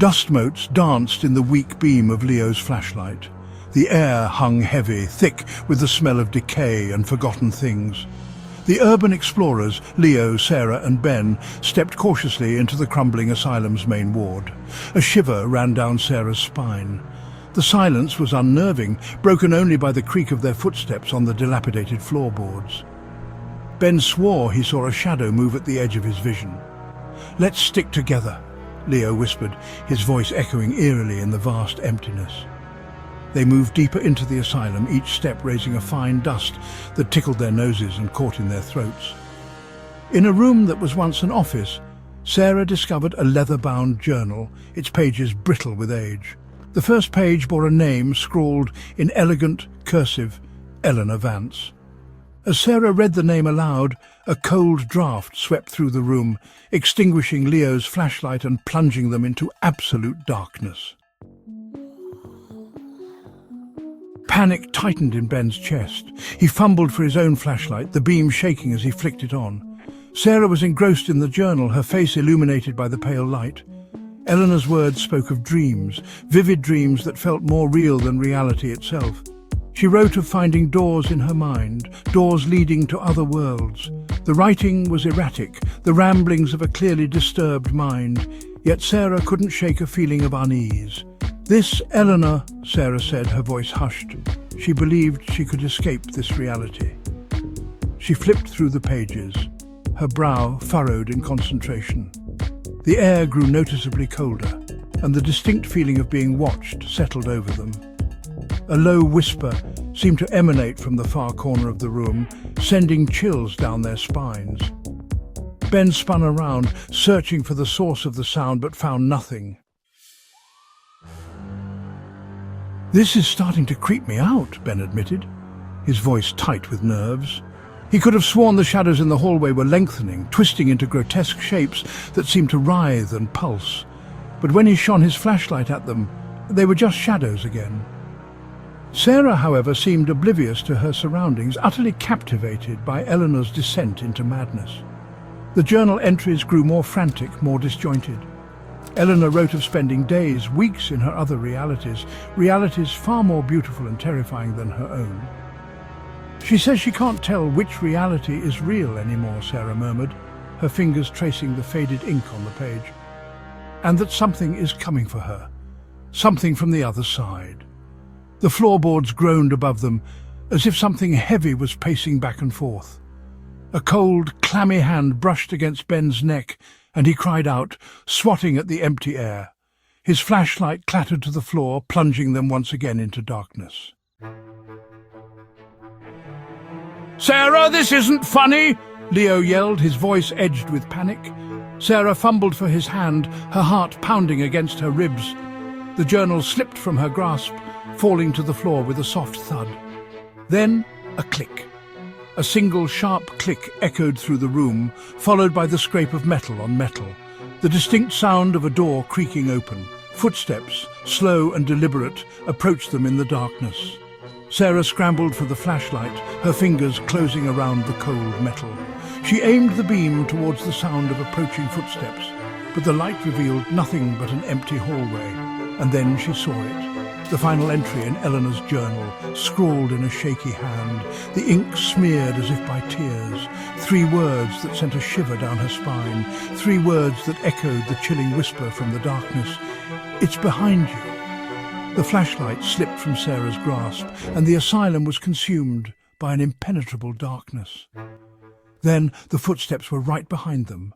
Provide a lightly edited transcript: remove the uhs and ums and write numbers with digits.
Dust motes danced in the weak beam of Leo's flashlight. The air hung heavy, thick with the smell of decay and forgotten things. The urban explorers, Leo, Sarah and Ben, stepped cautiously into the crumbling asylum's main ward. A shiver ran down Sarah's spine. The silence was unnerving, broken only by the creak of their footsteps on the dilapidated floorboards. Ben swore he saw a shadow move at the edge of his vision. "Let's stick together," Leo whispered, his voice echoing eerily in the vast emptiness. They moved deeper into the asylum, each step raising a fine dust that tickled their noses and caught in their throats. In a room that was once an office, Sarah discovered a leather-bound journal, its pages brittle with age. The first page bore a name scrawled in elegant, cursive, Eleanor Vance. As Sarah read the name aloud, a cold draught swept through the room, extinguishing Leo's flashlight and plunging them into absolute darkness. Panic tightened in Ben's chest. He fumbled for his own flashlight, the beam shaking as he flicked it on. Sarah was engrossed in the journal, her face illuminated by the pale light. Eleanor's words spoke of dreams, vivid dreams that felt more real than reality itself. She wrote of finding doors in her mind, doors leading to other worlds. The writing was erratic, the ramblings of a clearly disturbed mind, yet Sarah couldn't shake a feeling of unease. "This Eleanor," Sarah said, her voice hushed. She believed she could escape this reality. She flipped through the pages, her brow furrowed in concentration. The air grew noticeably colder, and the distinct feeling of being watched settled over them. A low whisper seemed to emanate from the far corner of the room, sending chills down their spines. Ben spun around, searching for the source of the sound, but found nothing. "This is starting to creep me out," Ben admitted, his voice tight with nerves. He could have sworn the shadows in the hallway were lengthening, twisting into grotesque shapes that seemed to writhe and pulse. But when he shone his flashlight at them, they were just shadows again. Sarah, however, seemed oblivious to her surroundings, utterly captivated by Eleanor's descent into madness. The journal entries grew more frantic, more disjointed. Eleanor wrote of spending days, weeks in her other realities, realities far more beautiful and terrifying than her own. "She says she can't tell which reality is real anymore," Sarah murmured, her fingers tracing the faded ink on the page. "And that something is coming for her, something from the other side." The floorboards groaned above them, as if something heavy was pacing back and forth. A cold, clammy hand brushed against Ben's neck, and he cried out, swatting at the empty air. His flashlight clattered to the floor, plunging them once again into darkness. "Sarah, this isn't funny!" Leo yelled, his voice edged with panic. Sarah fumbled for his hand, her heart pounding against her ribs. The journal slipped from her grasp, falling to the floor with a soft thud. Then a click. A single sharp click echoed through the room, followed by the scrape of metal on metal, the distinct sound of a door creaking open. Footsteps, slow and deliberate, approached them in the darkness. Sarah scrambled for the flashlight, her fingers closing around the cold metal. She aimed the beam towards the sound of approaching footsteps, but the light revealed nothing but an empty hallway, and then she saw it. The final entry in Eleanor's journal, scrawled in a shaky hand, the ink smeared as if by tears. 3 words that sent a shiver down her spine, 3 words that echoed the chilling whisper from the darkness. "It's behind you." The flashlight slipped from Sarah's grasp, and the asylum was consumed by an impenetrable darkness. Then the footsteps were right behind them,